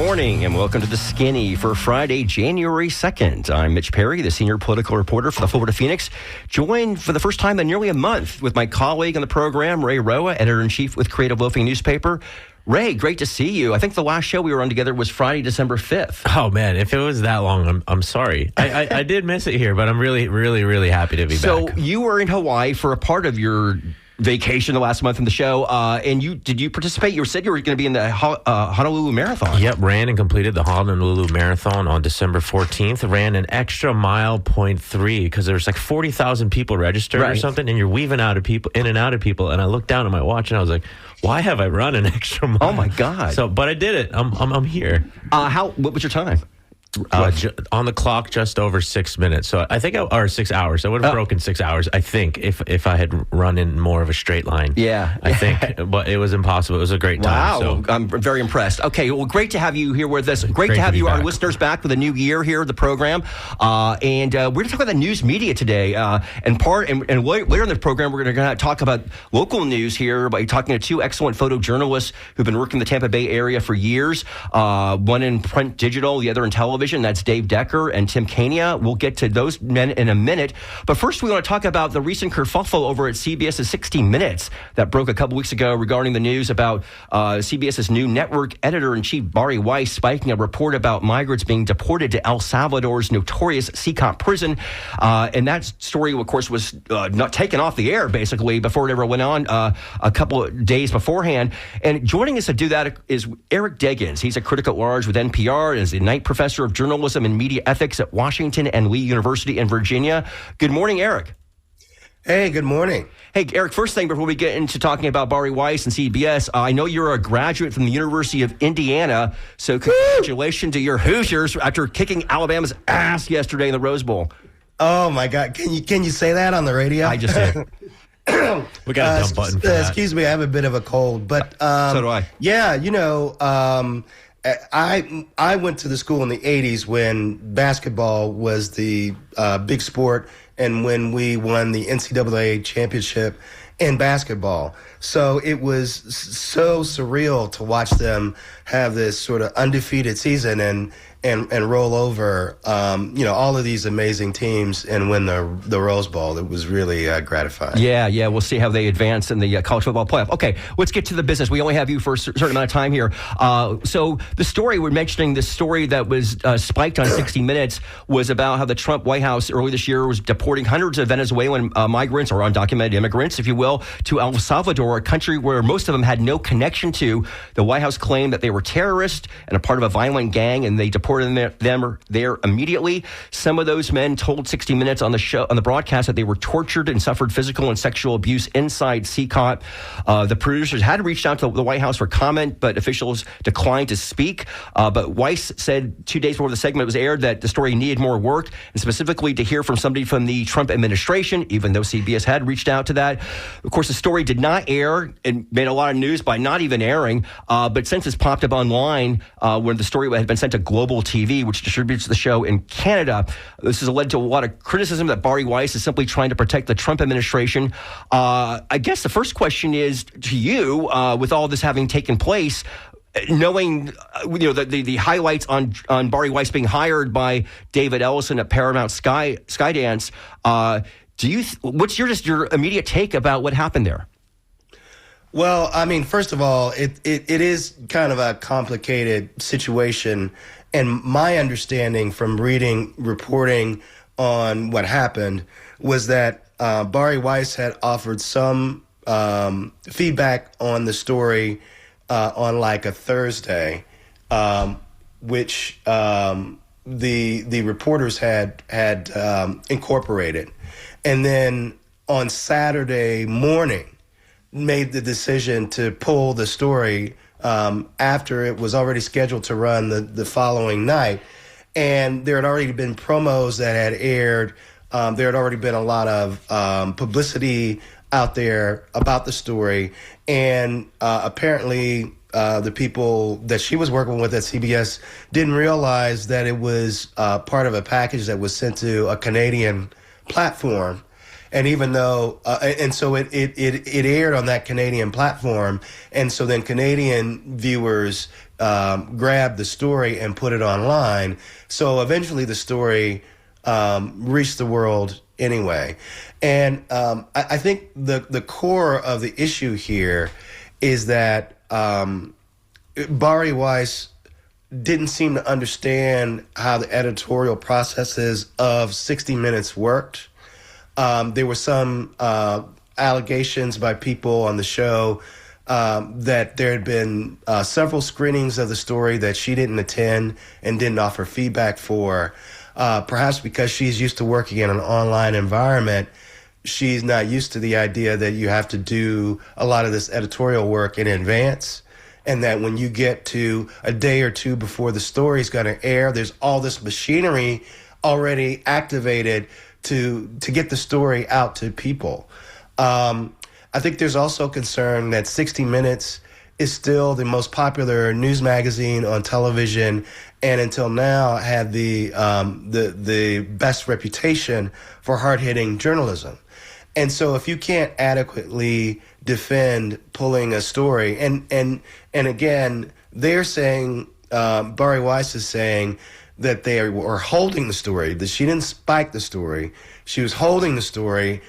morning and welcome to The Skinny for Friday, January 2nd. I'm Mitch Perry, the senior political reporter for the Florida Phoenix, joined for the first time in nearly a month with my colleague on the program, Ray Roa, editor-in-chief with Creative Loafing newspaper. Ray, great to see you. I think the last show we were on together was Friday, December 5th. Oh, man, if it was that long, I'm sorry. I did miss it here, but I'm really happy to be back. So you were in Hawaii for a part of your vacation the last month in the show, and did you participate? You said you were going to be in the Honolulu Marathon. Yep, ran and completed the Honolulu Marathon on December 14th. Ran an extra mile, 0.3, because there's like 40,000 people registered or something, and you're weaving out of people, in and out of people. And I looked down at my watch and I was like, why have I run an extra mile? Oh my God! But I did it. I'm here. What was your time? On the clock, just over 6 minutes. So I think, or 6 hours. I would have broken 6 hours, I think, if I had run in more of a straight line. Yeah. I think. But it was impossible. It was a great time. Wow. So. I'm very impressed. Okay. Well, great to have you here with us. Great to have you, our listeners, back with a new year here at the program. And we're going to talk about the news media today. And later in the program, we're going to talk about local news here by talking to two excellent photojournalists who've been working in the Tampa Bay area for years. One in print digital, the other in television. That's Dave Decker and Tim Kania. We'll get to those men in a minute. But first, we want to talk about the recent kerfuffle over at CBS's 60 Minutes that broke a couple weeks ago regarding the news about CBS's new network editor-in-chief, Bari Weiss, spiking a report about migrants being deported to El Salvador's notorious CCOP prison. And that story, of course, was not taken off the air, basically, before it ever went on a couple of days beforehand. And joining us to do that is Eric Deggans. He's a critic at large with NPR and is the Knight Professor of Journalism and Media Ethics at Washington and Lee University in Virginia. Good morning, Eric. Hey, good morning. Hey, Eric, first thing before we get into talking about Bari Weiss and CBS, I know you're a graduate from the University of Indiana, so congratulations to your Hoosiers after kicking Alabama's ass yesterday in the Rose Bowl. Oh, my God. Can you say that on the radio? I just did. We got a dumb button for that. Excuse me, I have a bit of a cold. But so do I. Yeah, I went to the school in the 80s when basketball was the big sport and when we won the NCAA championship in basketball. So it was so surreal to watch them have this sort of undefeated season and roll over, all of these amazing teams and win the Rose Bowl. It was really gratifying. Yeah. We'll see how they advance in the college football playoff. Okay, let's get to the business. We only have you for a certain amount of time here. So the story, we're mentioning the story that was spiked on 60 Minutes was about how the Trump White House early this year was deporting hundreds of Venezuelan migrants or undocumented immigrants, if you will, to El Salvador, a country where most of them had no connection to. The White House claimed that they were terrorists and a part of a violent gang, and they deported them there immediately. Some of those men told 60 Minutes on the broadcast that they were tortured and suffered physical and sexual abuse inside CCOT. The producers had reached out to the White House for comment, but officials declined to speak. But Weiss said 2 days before the segment was aired that the story needed more work, and specifically to hear from somebody from the Trump administration, even though CBS had reached out to that. Of course, the story did not air and made a lot of news by not even airing, but since it's popped up online when the story had been sent to Global TV, which distributes the show in Canada, this has led to a lot of criticism that Bari Weiss is simply trying to protect the Trump administration. I guess the first question is to you, with all this having taken place, knowing the highlights on Bari Weiss being hired by David Ellison at Paramount Skydance, what's your immediate take about what happened there? Well, I mean, first of all, it is kind of a complicated situation. And my understanding from reporting on what happened was that Bari Weiss had offered some feedback on the story on like a Thursday, which the reporters had incorporated. And then on Saturday morning, made the decision to pull the story after it was already scheduled to run the following night. And there had already been promos that had aired. There had already been a lot of publicity out there about the story. And apparently the people that she was working with at CBS didn't realize that it was part of a package that was sent to a Canadian platform. And even though, and so it aired on that Canadian platform, and so then Canadian viewers grabbed the story and put it online. So eventually the story reached the world anyway. And I think the core of the issue here is that Bari Weiss didn't seem to understand how the editorial processes of 60 Minutes worked. There were some allegations by people on the show that there had been several screenings of the story that she didn't attend and didn't offer feedback for. Perhaps because she's used to working in an online environment, she's not used to the idea that you have to do a lot of this editorial work in advance, and that when you get to a day or two before the story's going to air, there's all this machinery already activated to get the story out to people. I think there's also concern that 60 Minutes is still the most popular news magazine on television, and until now had the best reputation for hard-hitting journalism. And so if you can't adequately defend pulling a story, and again, they're saying, Bari Weiss is saying that they were holding the story, that she didn't spike the story. She was holding the story,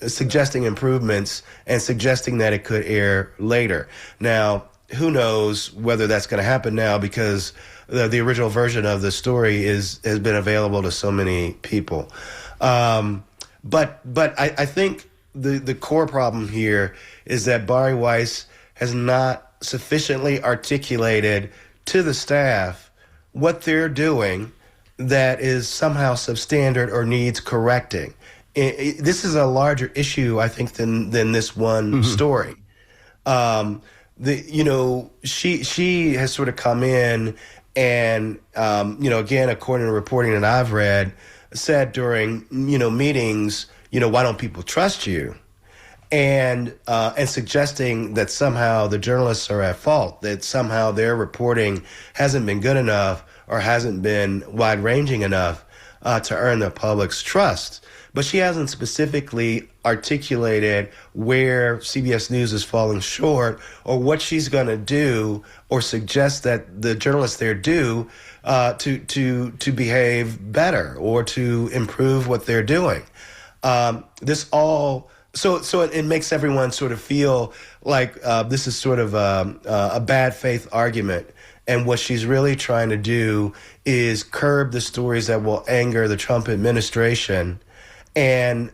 suggesting improvements and suggesting that it could air later. Now, who knows whether that's going to happen now, because the original version of the story has been available to so many people. But I think the core problem here is that Bari Weiss has not sufficiently articulated to the staff what they're doing that is somehow substandard or needs correcting. This is a larger issue, I think, than this one story. She has sort of come in and, again, according to reporting that I've read, said during, meetings, why don't people trust you? And suggesting that somehow the journalists are at fault, that somehow their reporting hasn't been good enough or hasn't been wide-ranging enough to earn the public's trust. But she hasn't specifically articulated where CBS News is falling short or what she's going to do or suggest that the journalists there do to behave better or to improve what they're doing. So it makes everyone sort of feel like this is sort of a bad faith argument. And what she's really trying to do is curb the stories that will anger the Trump administration and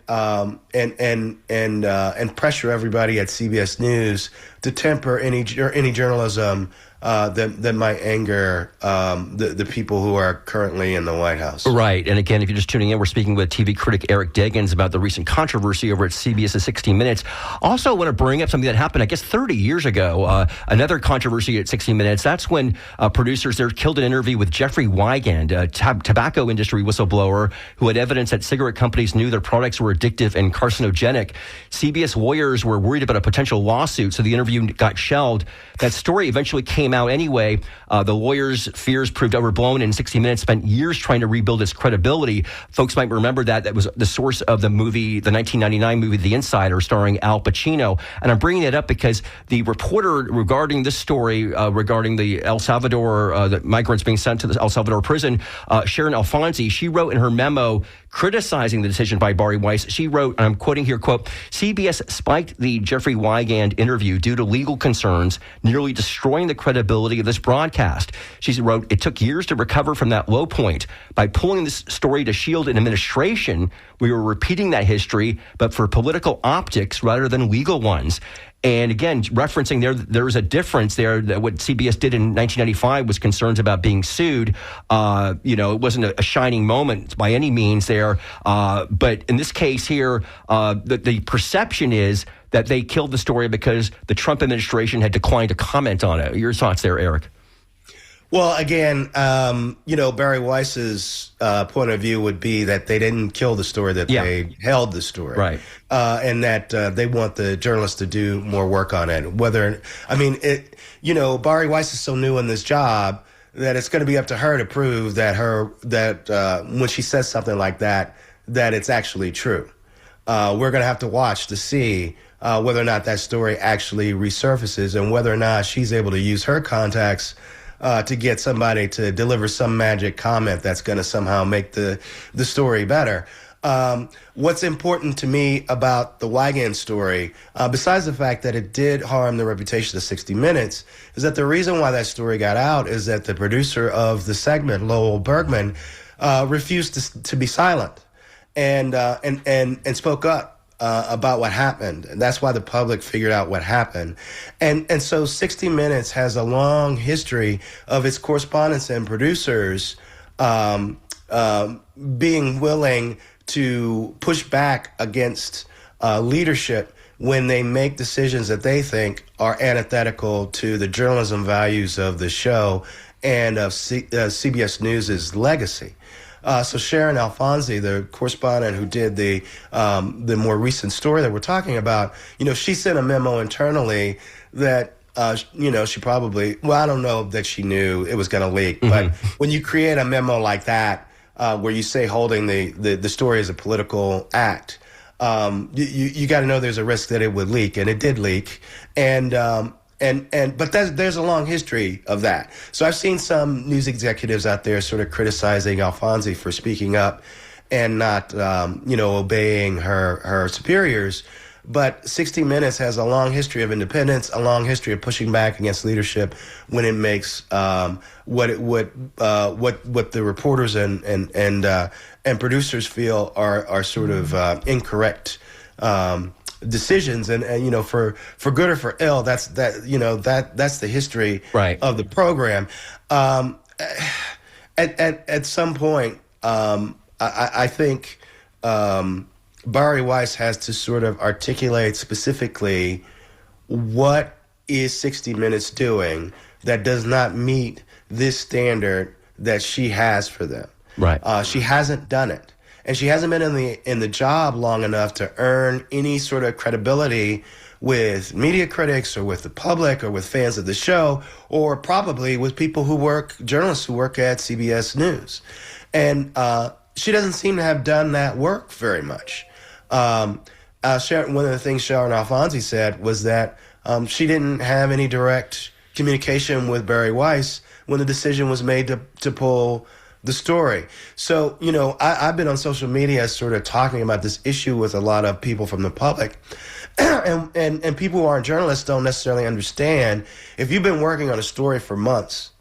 pressure everybody at CBS News to temper any journalism that might anger the people who are currently in the White House. Right. And again, if you're just tuning in, we're speaking with TV critic Eric Deggans about the recent controversy over at CBS's 60 Minutes. Also, I want to bring up something that happened, I guess, 30 years ago. Another controversy at 60 Minutes. That's when producers there killed an interview with Jeffrey Wigand, a tobacco industry whistleblower who had evidence that cigarette companies knew their products were addictive and carcinogenic. CBS lawyers were worried about a potential lawsuit, so the interview got shelved. That story eventually came out anyway. The lawyers' fears proved overblown, and 60 Minutes spent years trying to rebuild its credibility. Folks might remember that was the source of the movie, the 1999 movie The Insider, starring Al Pacino. And I'm bringing it up because the reporter regarding this story, regarding the El Salvador, the migrants being sent to the El Salvador prison, Sharon Alfonsi, she wrote in her memo criticizing the decision by Bari Weiss. She wrote, and I'm quoting here, quote, CBS spiked the Jeffrey Wigand interview due to legal concerns, nearly destroying the credibility of this broadcast. She wrote, it took years to recover from that low point. By pulling this story to shield an administration, we were repeating that history, but for political optics rather than legal ones. And again, referencing there's a difference there that what CBS did in 1995 was concerns about being sued. It wasn't a shining moment by any means there. But in this case here, the perception is that they killed the story because the Trump administration had declined to comment on it. Your thoughts there, Eric? Well, again, Bari Weiss's point of view would be that they didn't kill the story, that they held the story. Right. And that they want the journalists to do more work on it. Bari Weiss is so new in this job that it's going to be up to her to prove that when she says something like that, that it's actually true. We're going to have to watch to see whether or not that story actually resurfaces and whether or not she's able to use her contacts to get somebody to deliver some magic comment that's going to somehow make the story better. What's important to me about the Wygant story, besides the fact that it did harm the reputation of 60 Minutes, is that the reason why that story got out is that the producer of the segment, Lowell Bergman, refused to be silent and spoke up about what happened. And that's why the public figured out what happened. And so 60 Minutes has a long history of its correspondents and producers being willing to push back against leadership when they make decisions that they think are antithetical to the journalism values of the show and of CBS News' legacy. So Sharon Alfonsi, the correspondent who did the more recent story that we're talking about, she sent a memo internally that she probably, I don't know that she knew it was going to leak, but when you create a memo like that, where you say holding the story as a political act, you got to know there's a risk that it would leak, and it did leak, but there's a long history of that. So I've seen some news executives out there sort of criticizing Alfonsi for speaking up and not obeying her superiors. But 60 Minutes has a long history of independence, a long history of pushing back against leadership when it makes what the reporters and producers feel are sort of incorrect decisions, and for good or for ill, that's the history of the program. At some point, I think. Bari Weiss has to sort of articulate specifically what is 60 Minutes doing that does not meet this standard that she has for them. Right. She hasn't done it. And she hasn't been in the job long enough to earn any sort of credibility with media critics or with the public or with fans of the show, or probably with journalists who work at CBS News. And she doesn't seem to have done that work very much. One of the things Sharon Alfonsi said was that she didn't have any direct communication with Bari Weiss when the decision was made to pull the story. So, I've been on social media sort of talking about this issue with a lot of people from the public. and people who aren't journalists don't necessarily understand. If you've been working on a story for months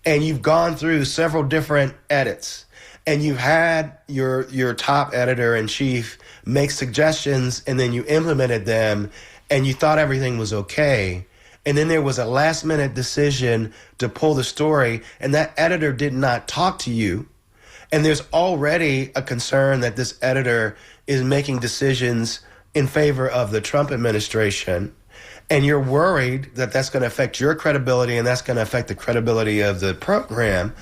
and you've gone through several different edits and you've had your top editor-in-chief make suggestions and then you implemented them and you thought everything was okay, and then there was a last-minute decision to pull the story and that editor did not talk to you, and there's already a concern that this editor is making decisions in favor of the Trump administration, and you're worried that that's going to affect your credibility and that's going to affect the credibility of the program.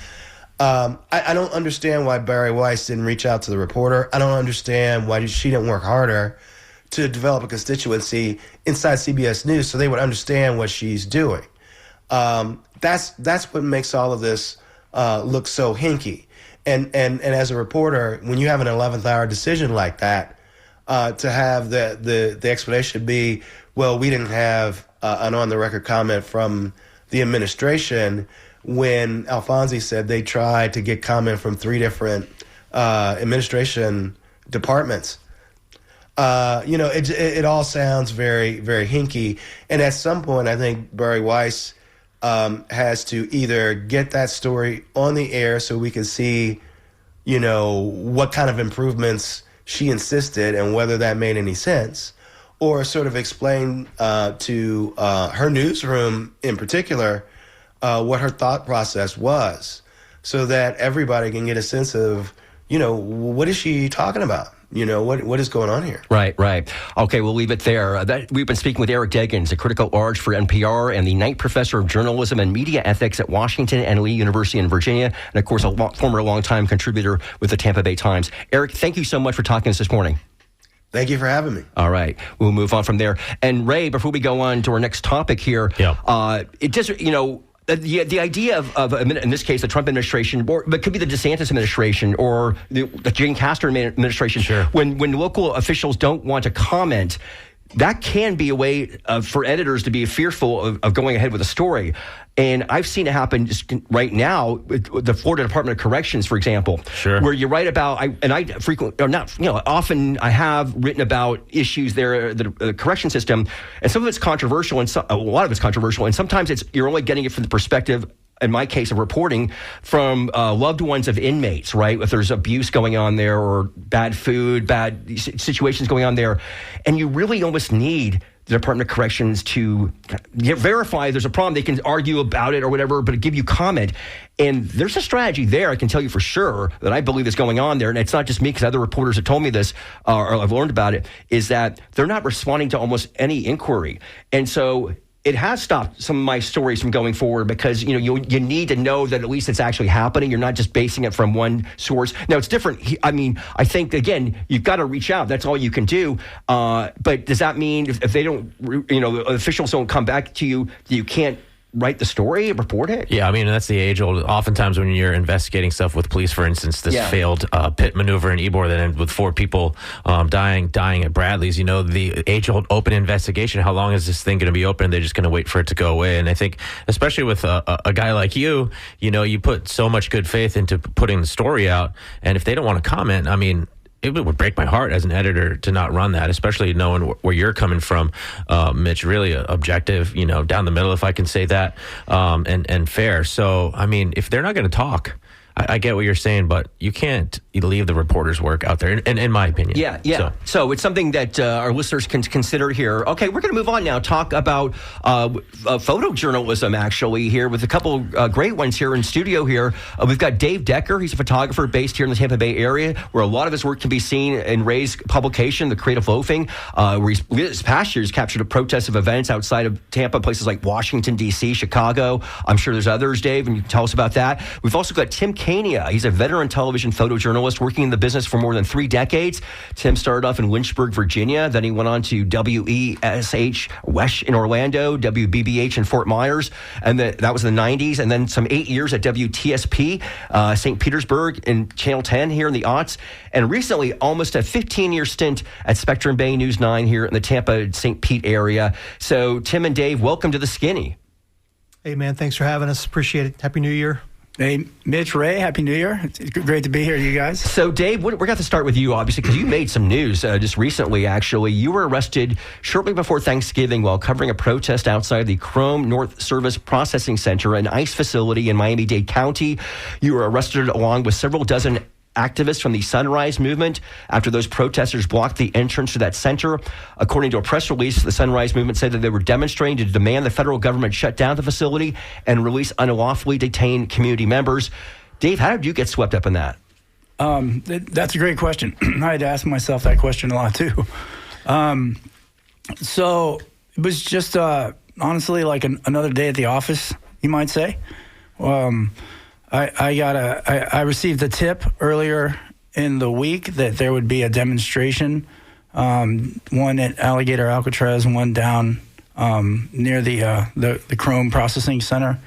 I don't understand why Bari Weiss didn't reach out to the reporter. I don't understand why she didn't work harder to develop a constituency inside CBS News so they would understand what she's doing. That's what makes all of this look so hinky. And as a reporter, when you have an 11th hour decision like that, to have the explanation be, well, we didn't have an on the record comment from the administration, when Alfonsi said they tried to get comment from 3 different administration departments. It all sounds very, very hinky. And at some point, I think Bari Weiss has to either get that story on the air so we can see, what kind of improvements she insisted and whether that made any sense, or sort of explain to her newsroom in particular what her thought process was, so that everybody can get a sense of, what is she talking about? What is going on here? Right. Okay, we'll leave it there. We've been speaking with Eric Deggans, a critic at large for NPR and the Knight Professor of Journalism and Media Ethics at Washington and Lee University in Virginia, and of course a former longtime contributor with the Tampa Bay Times. Eric, thank you so much for talking to us this morning. Thank you for having me. All right, we'll move on from there. And Ray, before we go on to our next topic here, it just The idea of, in this case, the Trump administration, or it could be the DeSantis administration or the Jane Castor administration, Sure. when local officials don't want to comment, that can be a way for editors to be fearful of going ahead with a story. And I've seen it happen just right now with the Florida Department of Corrections, for example, Sure. where you write about, often I have written about issues there, the correction system, and some of it's controversial, and a lot of it's controversial, and sometimes you're only getting it from the perspective, in my case, of reporting from loved ones of inmates, right? If there's abuse going on there or bad food, bad situations going on there, and you really almost need the Department of Corrections to verify there's a problem. They can argue about it or whatever, but give you comment. And there's a strategy there, I can tell you for sure, that I believe is going on there. And it's not just me, because other reporters have told me this, or I've learned about it, is that they're not responding to almost any inquiry. And so it has stopped some of my stories from going forward, because you need to know that at least it's actually happening. You're not just basing it from one source. Now, it's different. I mean, I think, again, you've got to reach out. That's all you can do. But does that mean if they don't, officials don't come back to you, you can't write the story, report it? Yeah, I mean, that's the age-old. Oftentimes when you're investigating stuff with police, for instance, this failed pit maneuver in Ybor that ended with 4 people dying at Bradley's, the age-old open investigation, how long is this thing going to be open? They're just going to wait for it to go away. And I think, especially with a guy like you, you put so much good faith into putting the story out, and if they don't want to comment, I mean, it would break my heart as an editor to not run that, especially knowing where you're coming from, Mitch. Really objective, down the middle, if I can say that, and fair. So, I mean, if they're not going to talk, I get what you're saying, but you can't leave the reporter's work out there, in my opinion. Yeah. So it's something that our listeners can consider here. Okay, we're going to move on now. Talk about photojournalism, actually, here with a couple great ones here in studio here. We've got Dave Decker. He's a photographer based here in the Tampa Bay area, where a lot of his work can be seen in Ray's publication, The Creative Loafing, where this past year he's captured a protest of events outside of Tampa, places like Washington, D.C., Chicago. I'm sure there's others, Dave, and you can tell us about that. We've also got Tim Kania. He's a veteran television photojournalist working in the business for more than 3 decades. Tim started off in Lynchburg, Virginia. Then he went on to WESH Wesh in Orlando, WBBH in Fort Myers, and that was in the 90s. And then some 8 years at WTSP, St. Petersburg, in Channel 10 here in the aughts. And recently, almost a 15-year stint at Spectrum Bay News 9 here in the Tampa, St. Pete area. So Tim and Dave, welcome to the Skinny. Hey, man, thanks for having us. Appreciate it. Happy New Year. Hey, Mitch, Ray, Happy New Year. It's great to be here, you guys. So, Dave, we're going to start with you, obviously, because you made some news just recently, actually. You were arrested shortly before Thanksgiving while covering a protest outside the Chrome North Service Processing Center, an ICE facility in Miami-Dade County. You were arrested along with several dozen activists from the Sunrise Movement after those protesters blocked the entrance to that center. According to a press release, the Sunrise Movement said that they were demonstrating to demand the federal government shut down the facility and release unlawfully detained community members. Dave, how did you get swept up in that? That's a great question. I had to ask myself that question a lot, too. So it was just honestly like another day at the office, you might say. I received a tip earlier in the week that there would be a demonstration, one at Alligator Alcatraz and one down near the Chrome Processing Center.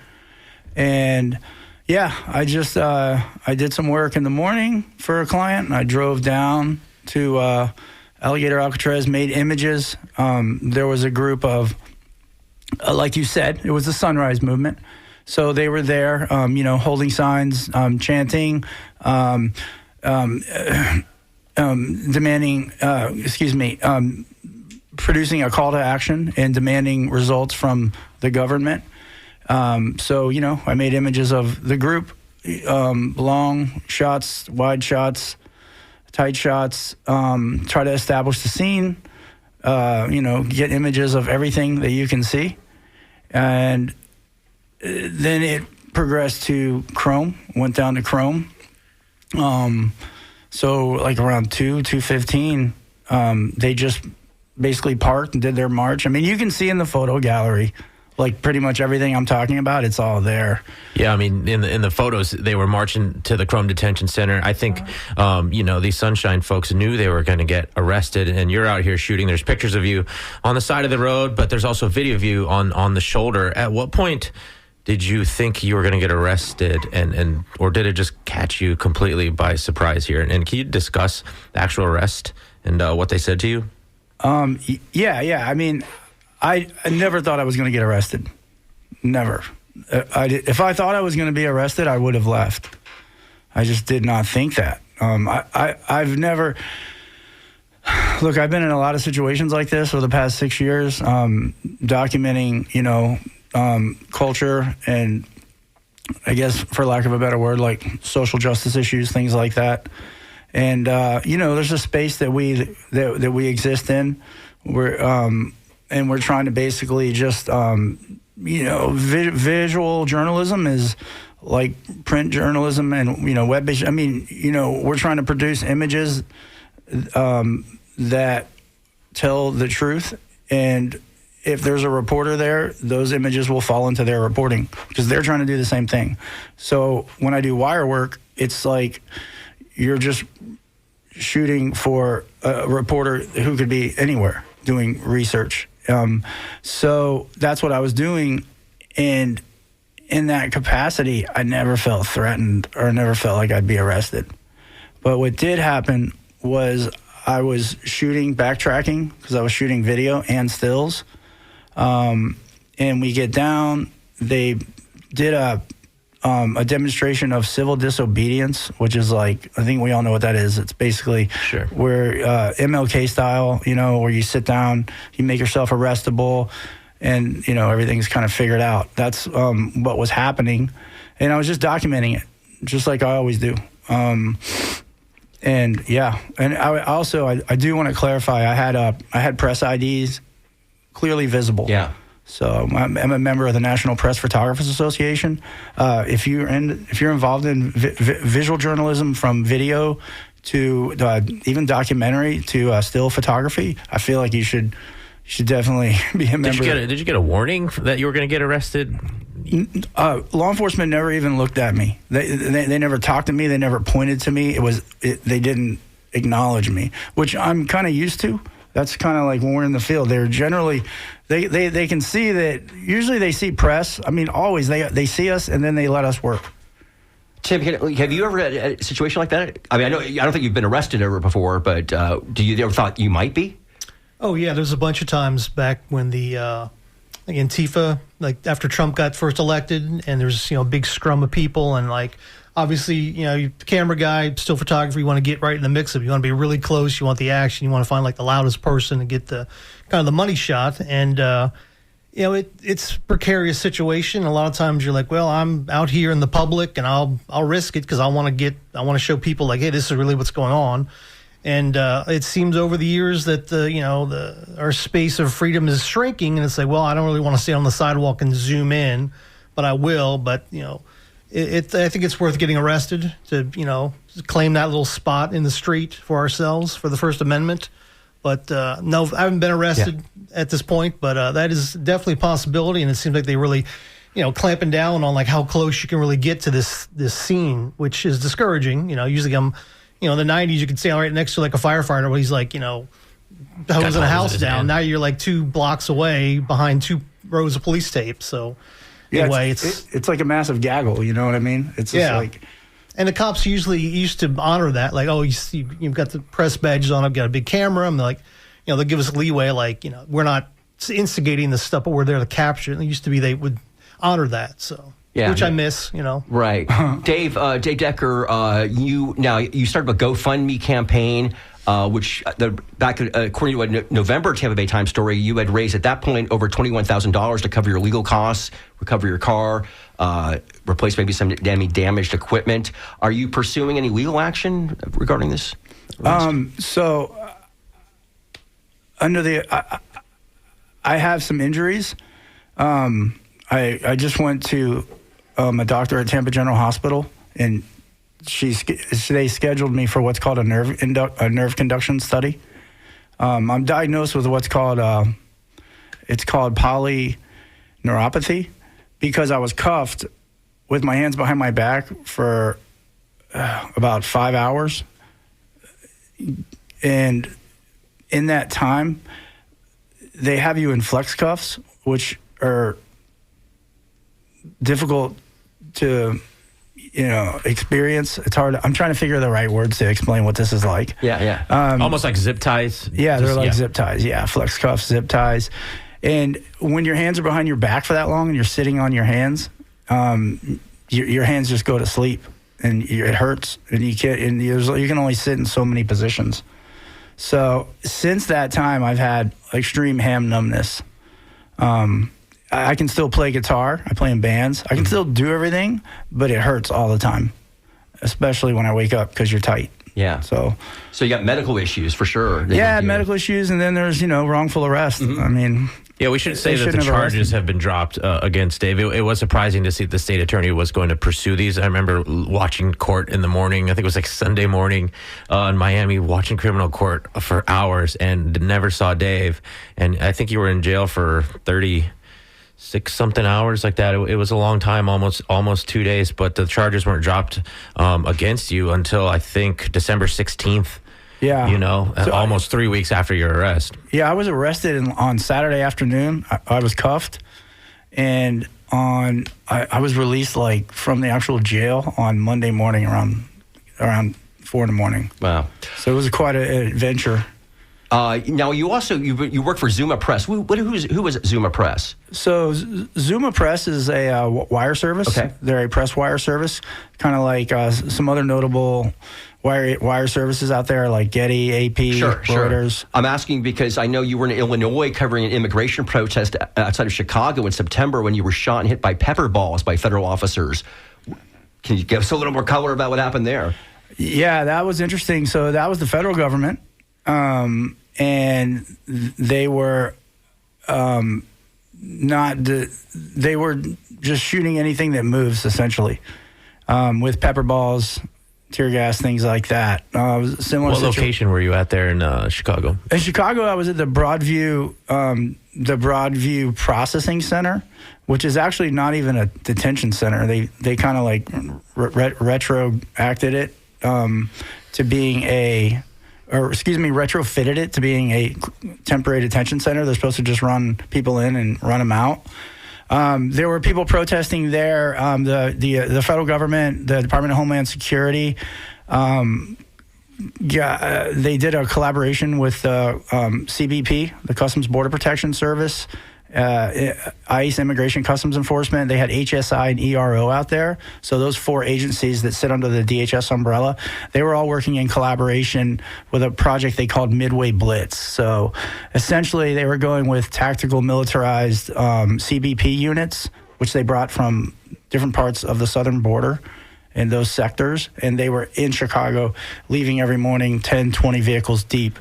And yeah, I did some work in the morning for a client, and I drove down to Alligator Alcatraz, made images. There was a group of, like you said, it was the Sunrise Movement. So they were there, holding signs, chanting, demanding, producing a call to action and demanding results from the government. So, I made images of the group, long shots, wide shots, tight shots, try to establish the scene, get images of everything that you can see. And then it progressed to Chrome, went down to Chrome. So like around 2:15, they just basically parked and did their march. I mean, you can see in the photo gallery, like pretty much everything I'm talking about, it's all there. Yeah, I mean, in the photos, they were marching to the Chrome Detention Center. I think, these Sunshine folks knew they were going to get arrested, and you're out here shooting. There's pictures of you on the side of the road, but there's also video of you on the shoulder. At what point did you think you were going to get arrested, and or did it just catch you completely by surprise here? And can you discuss the actual arrest and what they said to you? Yeah. I mean, I never thought I was going to get arrested. Never. If I thought I was going to be arrested, I would have left. I just did not think that. I've never... Look, I've been in a lot of situations like this over the past 6 years, documenting, culture and, I guess, for lack of a better word, like social justice issues, things like that. And there's a space that we exist in, and we're trying to basically just, visual journalism is like print journalism and web-based. I mean, we're trying to produce images that tell the truth, and if there's a reporter there, those images will fall into their reporting because they're trying to do the same thing. So when I do wire work, it's like you're just shooting for a reporter who could be anywhere doing research. So that's what I was doing, and in that capacity, I never felt threatened or never felt like I'd be arrested. But what did happen was I was backtracking, because I was shooting video and stills. And we get down, they did a demonstration of civil disobedience, which is like, I think we all know what that is. It's basically where MLK style, where you sit down, you make yourself arrestable, and, everything's kind of figured out. That's what was happening. And I was just documenting it, just like I always do. And I do want to clarify. I had press IDs clearly visible. Yeah. So I'm a member of the National Press Photographers Association. If you're involved in visual journalism, from video to even documentary to still photography, I feel like you should definitely be a member. Did you get a warning that you were going to get arrested? Law enforcement never even looked at me. They never talked to me. They never pointed to me. They didn't acknowledge me, which I'm kind of used to. That's kind of like when we're in the field. They're generally, they can see that. Usually they see press. I mean, always they see us and then they let us work. Tim, have you ever had a situation like that? I mean, I don't think you've been arrested ever before, but do you ever thought you might be? Oh yeah, there's a bunch of times back when the Antifa, like after Trump got first elected, and there's a big scrum of people, and like obviously you camera guy, still photographer, you want to get right in the mix of it. You want to be really close, you want the action, you want to find like the loudest person and get the kind of the money shot, and it's a precarious situation. A lot of times you're like, well, I'm out here in the public and I'll risk it because I want to show people like, hey, this is really what's going on. And it seems over the years that our space of freedom is shrinking, and it's like, well, I don't really want to stay on the sidewalk and zoom in, but I will. But I think it's worth getting arrested to claim that little spot in the street for ourselves for the First Amendment. But no, I haven't been arrested at this point, but that is definitely a possibility, and it seems like they really clamping down on like how close you can really get to this scene, which is discouraging. Usually I'm. In the 90s, you could stand right next to like a firefighter where he's like, hosing a house down. Now you're like 2 blocks away behind 2 rows of police tape. So anyway, it's like a massive gaggle. You know what I mean? It's just like. And the cops usually used to honor that. Like, oh, you've got the press badges on. I've got a big camera. And they're like, they'll give us leeway. Like, we're not instigating this stuff, but we're there to capture it. It used to be they would honor that. So. Yeah, which I miss, Right. Dave Decker, you started a GoFundMe campaign, which according to a November Tampa Bay Times story, you had raised at that point over $21,000 to cover your legal costs, recover your car, replace maybe some damaged equipment. Are you pursuing any legal action regarding this? So I have some injuries. I just went to a doctor at Tampa General Hospital, and they scheduled me for what's called a nerve conduction study. I'm diagnosed with what's called polyneuropathy, because I was cuffed with my hands behind my back for about 5 hours, and in that time, they have you in flex cuffs, which are difficult to experience. It's hard. I'm trying to figure the right words to explain what this is like. Yeah. Almost like zip ties. Yeah, they're like zip ties. Yeah, flex cuffs, zip ties. And when your hands are behind your back for that long and you're sitting on your hands, your hands just go to sleep, and it hurts, and you can only sit in so many positions. So since that time, I've had extreme ham numbness. I can still play guitar. I play in bands. I can still do everything, but it hurts all the time, especially when I wake up because you're tight. Yeah. So you got medical issues for sure. Yeah, medical issues, and then there's wrongful arrest. Mm-hmm. I mean, yeah, we should say that the charges have been dropped against Dave. It was surprising to see the state attorney was going to pursue these. I remember watching court in the morning. I think it was like Sunday morning in Miami, watching criminal court for hours, and never saw Dave. And I think you were in jail for 36-something hours like that. It was a long time, almost 2 days, but the charges weren't dropped against you until I think December 16th. Yeah. So almost 3 weeks after your arrest. Yeah, I was arrested on Saturday afternoon. I was cuffed, and I was released from the actual jail on Monday morning around 4 in the morning. Wow. So it was quite an adventure. Now you work for Zuma Press. Who was Zuma Press? So Zuma Press is a wire service. Okay. They're a press wire service, kind of like some other notable wire services out there like Getty, AP, Reuters. I'm asking because I know you were in Illinois covering an immigration protest outside of Chicago in September when you were shot and hit by pepper balls by federal officers. Can you give us a little more color about what happened there? Yeah, that was interesting. So that was the federal government. And they were they were just shooting anything that moves, essentially, with pepper balls, tear gas, things like that. Similar. What location were you at there in Chicago? In Chicago, I was at the Broadview Processing Center, which is actually not even a detention center. They kind of retroacted it to being retrofitted it to being a temporary detention center. They're supposed to just run people in and run them out. There were people protesting there. The federal government, the Department of Homeland Security, they did a collaboration with CBP, the Customs Border Protection Service, ICE, Immigration Customs Enforcement. They had HSI and ERO out there. So those four agencies that sit under the DHS umbrella, they were all working in collaboration with a project they called Midway Blitz. So essentially they were going with tactical militarized CBP units, which they brought from different parts of the southern border in those sectors. And they were in Chicago, leaving every morning 10, 20 vehicles deep,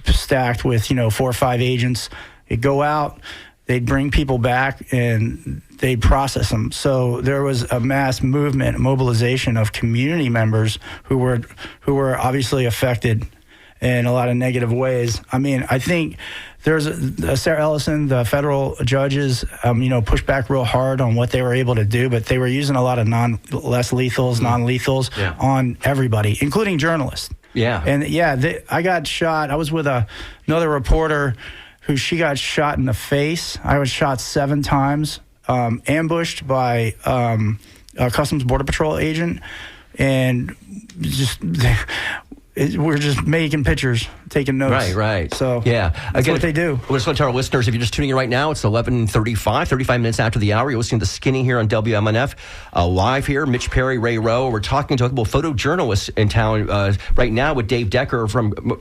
stacked with, 4 or 5 agents. They'd go out, they'd bring people back, and they'd process them. So there was a mass movement, mobilization of community members who were obviously affected in a lot of negative ways. I mean, I think there's Sarah Ellison, the federal judges, pushed back real hard on what they were able to do, but they were using a lot of non-lethals on everybody, including journalists. Yeah. And I got shot. I was with another reporter she got shot in the face. I was shot 7 times, ambushed by a Customs Border Patrol agent, and we're just making pictures, taking notes. Right. So that's what they do. I just want to tell our listeners, if you're just tuning in right now, it's 11:35, 35 minutes after the hour. You're listening to Skinny here on WMNF. Live here, Mitch Perry, Ray Rowe. We're talking to a couple of photojournalists in town right now with Dave Decker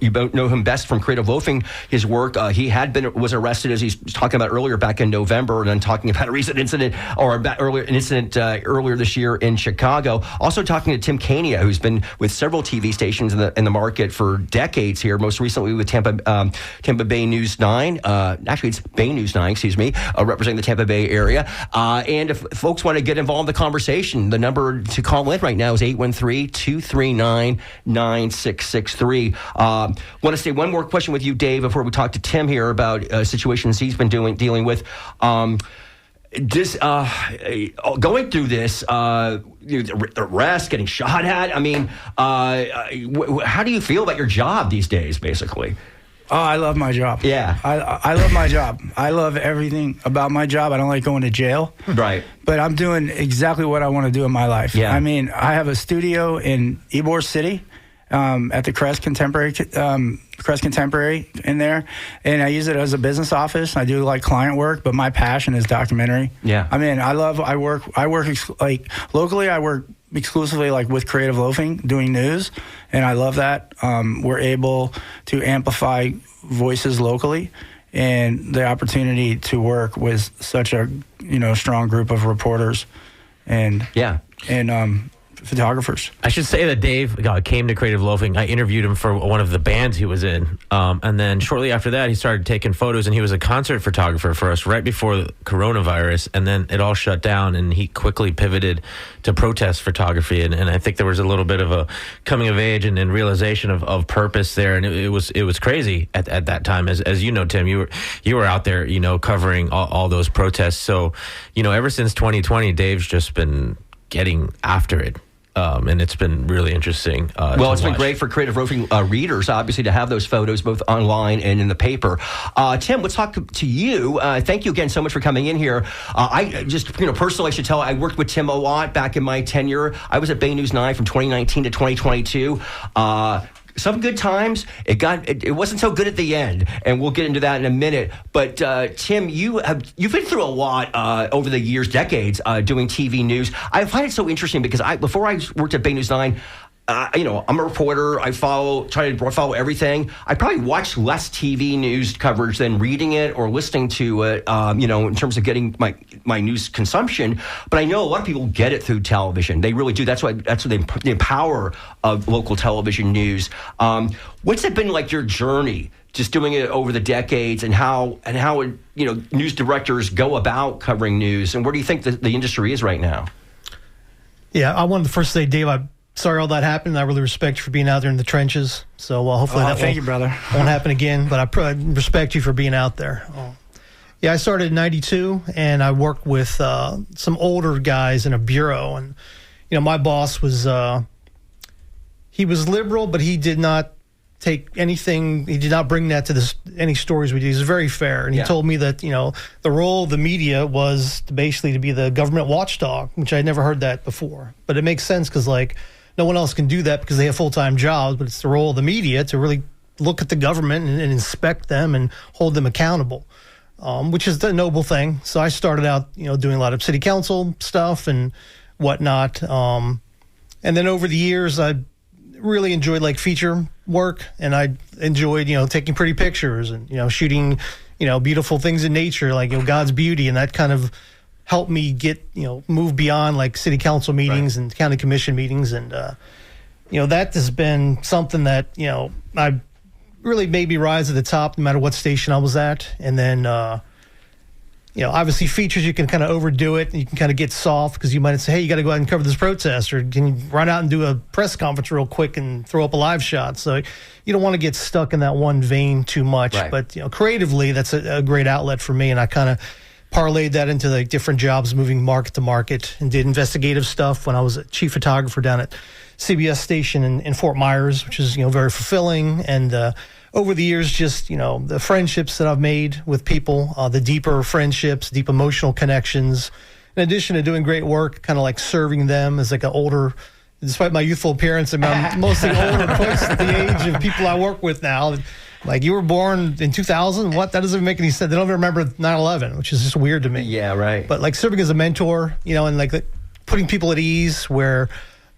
you know him best from Creative Loafing, his work. He was arrested, as he's talking about earlier, back in November, and then talking about a recent incident, earlier this year in Chicago. Also talking to Tim Kania, who's been with several TV stations in the market for decades here, most recently with Tampa Bay News 9. Actually, it's Bay News 9, representing the Tampa Bay area. And if folks want to get involved in the conversation, the number to call in right now is 813-239-9663. Want to say one more question with you, Dave, before we talk to Tim here about situations he's been dealing with. Going through this, the arrest, getting shot at. I mean, how do you feel about your job these days, basically? Oh, I love my job. Yeah. I love my job. I love everything about my job. I don't like going to jail. Right. But I'm doing exactly what I want to do in my life. Yeah. I mean, I have a studio in Ybor City at the Crest Contemporary in there, and I use it as a business office. I do like client work, but my passion is documentary. Yeah. I mean, I work like locally. I work exclusively like with Creative Loafing doing news, and I love that. We're able to amplify voices locally, and the opportunity to work with such a strong group of reporters and photographers. I should say that Dave came to Creative Loafing. I interviewed him for one of the bands he was in. And then shortly after that, he started taking photos, and he was a concert photographer for us right before the coronavirus. And then it all shut down, and he quickly pivoted to protest photography. And I think there was a little bit of a coming of age and realization of purpose there. And it was crazy at that time. As you know, Tim, you were out there, covering all those protests. So, ever since 2020, Dave's just been getting after it. And it's been really interesting. Well, it's been great for Creative Loafing readers, obviously, to have those photos both online and in the paper. Tim, let's talk to you. Thank you again so much for coming in here. I just, personally, I should tell, I worked with Tim a lot back in my tenure. I was at Bay News 9 from 2019 to 2022. Some good times. It wasn't so good at the end, and we'll get into that in a minute. But Tim, you've been through a lot over the years, decades, doing TV news. I find it so interesting because before I worked at Bay News 9. I'm a reporter. I try to follow everything. I probably watch less TV news coverage than reading it or listening to it, in terms of getting my news consumption. But I know a lot of people get it through television. They really do. That's the power of local television news. What's it been like, your journey, just doing it over the decades, and how news directors go about covering news, and where do you think the industry is right now? Yeah, I wanted to first say, Dave, I'm sorry all that happened. I really respect you for being out there in the trenches. So hopefully thank you, brother. Won't happen again. But I respect you for being out there. Yeah, I started in '92, and I worked with some older guys in a bureau. And my boss was he was liberal, but he did not take anything. He did not bring that to any stories we do. He was very fair, and he told me that the role of the media was to be the government watchdog, which I had never heard that before. But it makes sense because no one else can do that because they have full-time jobs, but it's the role of the media to really look at the government and inspect them and hold them accountable, which is a noble thing. So I started out, doing a lot of city council stuff and whatnot. And then over the years, I really enjoyed feature work, and I enjoyed, taking pretty pictures and, shooting, beautiful things in nature, like, God's beauty, and that kind of helped me get, move beyond city council meetings and county commission meetings. And, that has been something that, I really made me rise to the top no matter what station I was at. And then, obviously features, you can kind of overdo it and you can kind of get soft because you might say, hey, you got to go out and cover this protest, or can you run out and do a press conference real quick and throw up a live shot? So you don't want to get stuck in that one vein too much. Right. But, creatively, that's a great outlet for me. And I kind of parlayed that into different jobs, moving market to market, and did investigative stuff when I was a chief photographer down at CBS station in Fort Myers, which is, very fulfilling. And over the years, just, the friendships that I've made with people, the deeper friendships, deep emotional connections, in addition to doing great work, kind of serving them as an older, despite my youthful appearance, I'm mostly older, close to the age of people I work with now. You were born in 2000? What? That doesn't make any sense. They don't even remember 9/11, which is just weird to me. Yeah, right. But serving as a mentor, and putting people at ease where,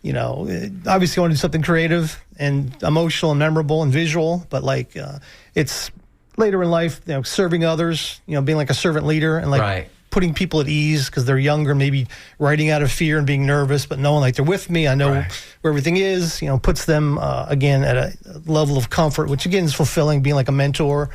obviously I want to do something creative and emotional and memorable and visual, but it's later in life, serving others, being a servant leader and right. Putting people at ease because they're younger, maybe writing out of fear and being nervous, but knowing they're with me. I know where everything is, puts them, again, at a level of comfort, which again is fulfilling, being a mentor.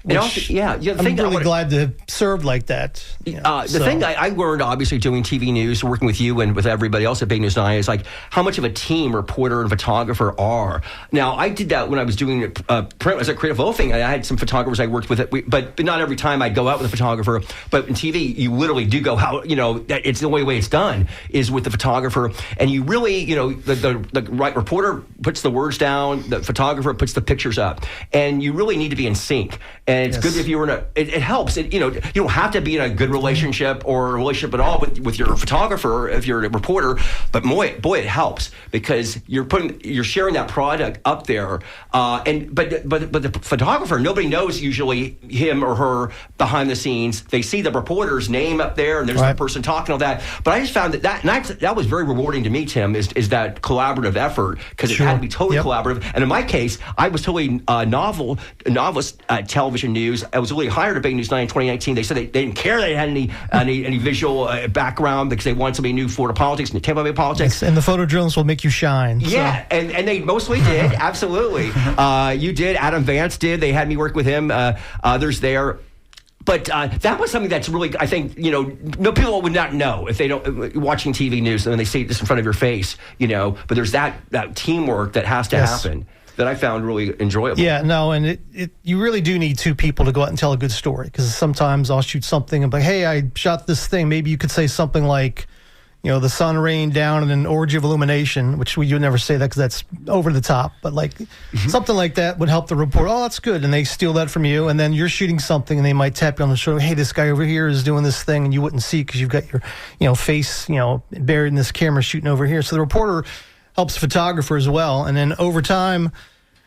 And also, I'm really glad to have served like that. The thing I learned, obviously, doing TV news, working with you and with everybody else at Big News 9, is like how much of a team reporter and photographer are. Now, I did that when I was doing print as a creative loafing. I had some photographers I worked with, but not every time I'd go out with a photographer. But in TV, you literally do go out. It's the only way it's done is with the photographer, and you really, the right reporter puts the words down, the photographer puts the pictures up, and you really need to be in sync. And it's good if you're in it helps. You don't have to be in a good relationship or a relationship at all with your photographer if you're a reporter. But boy, it helps because you're sharing that product up there. But the photographer, nobody knows usually him or her behind the scenes. They see the reporter's name up there and there's that person talking all that. But I just found that was very rewarding to me, Tim, is that collaborative effort because it had to be totally collaborative. And in my case, I was totally novelist television news. I was really hired at Big News 9 in 2019. They said they didn't care they had any visual background because they wanted somebody who knew Florida politics and Tampa Bay politics. Yes, and the photojournalists will make you shine. Yeah, so. and they mostly did. Absolutely. You did. Adam Vance did. They had me work with him. Others there. But that was something that's really, I think, no people would not know if they don't watching TV news and they see this in front of your face, But there's that teamwork that has to happen. That I found really enjoyable. Yeah, no, and you really do need two people to go out and tell a good story because sometimes I'll shoot something and be like, hey, I shot this thing. Maybe you could say something like, the sun rained down in an orgy of illumination, which you would never say that because that's over the top. But something like that would help the reporter. Oh, that's good. And they steal that from you. And then you're shooting something and they might tap you on the shoulder. Hey, this guy over here is doing this thing and you wouldn't see because you've got your, face, buried in this camera shooting over here. So the reporter helps the photographer as well. And then over time,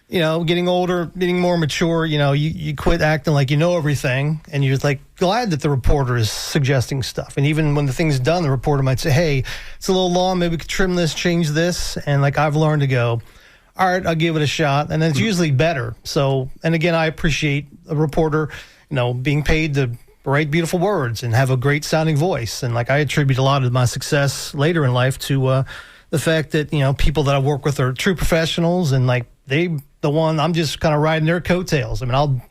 getting older, getting more mature, you quit acting like you know everything, and you're glad that the reporter is suggesting stuff. And even when the thing's done, the reporter might say, hey, it's a little long, maybe we could trim this, change this. And I've learned to go, all right, I'll give it a shot. And it's usually better. So, and again, I appreciate a reporter, being paid to write beautiful words and have a great sounding voice. And I attribute a lot of my success later in life to the fact that, people that I work with are true professionals and I'm just kind of riding their coattails. I mean, I'll